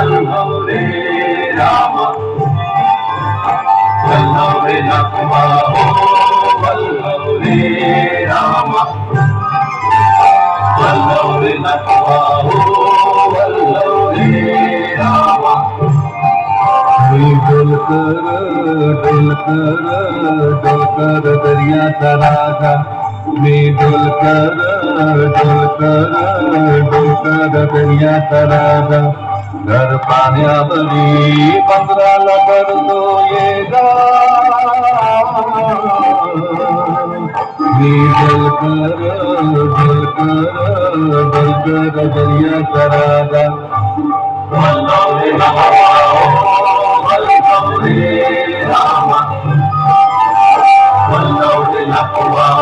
वल्लभ रे राम वल्लभ रे लक्ष्मण वल्लभ रे राम वल्लभ रे लक्ष्मण वल्लभ रे राम डोलकर दर्याचा राजा मी डोलकर दर्याचा राजा घर पाण्यावरी बंदराला करतो ये गा मी डोलकर दर्याचा राजा वल्लभ रे वल्लभ रे राम वल्लभ रे लक्ष्मण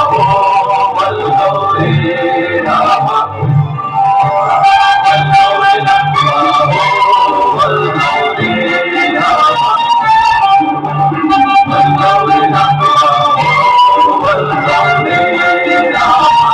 वल्लभ रे राम वल्लभ रे लक्ष्मण वल्लभ रे राम वल्लभ रे लक्ष्मण वल्लभ रे राम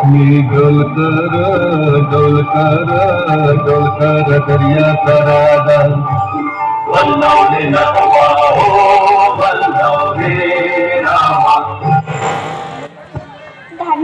मी डोलकर दर्याचा राजा वल्लभ रे लक्ष्मण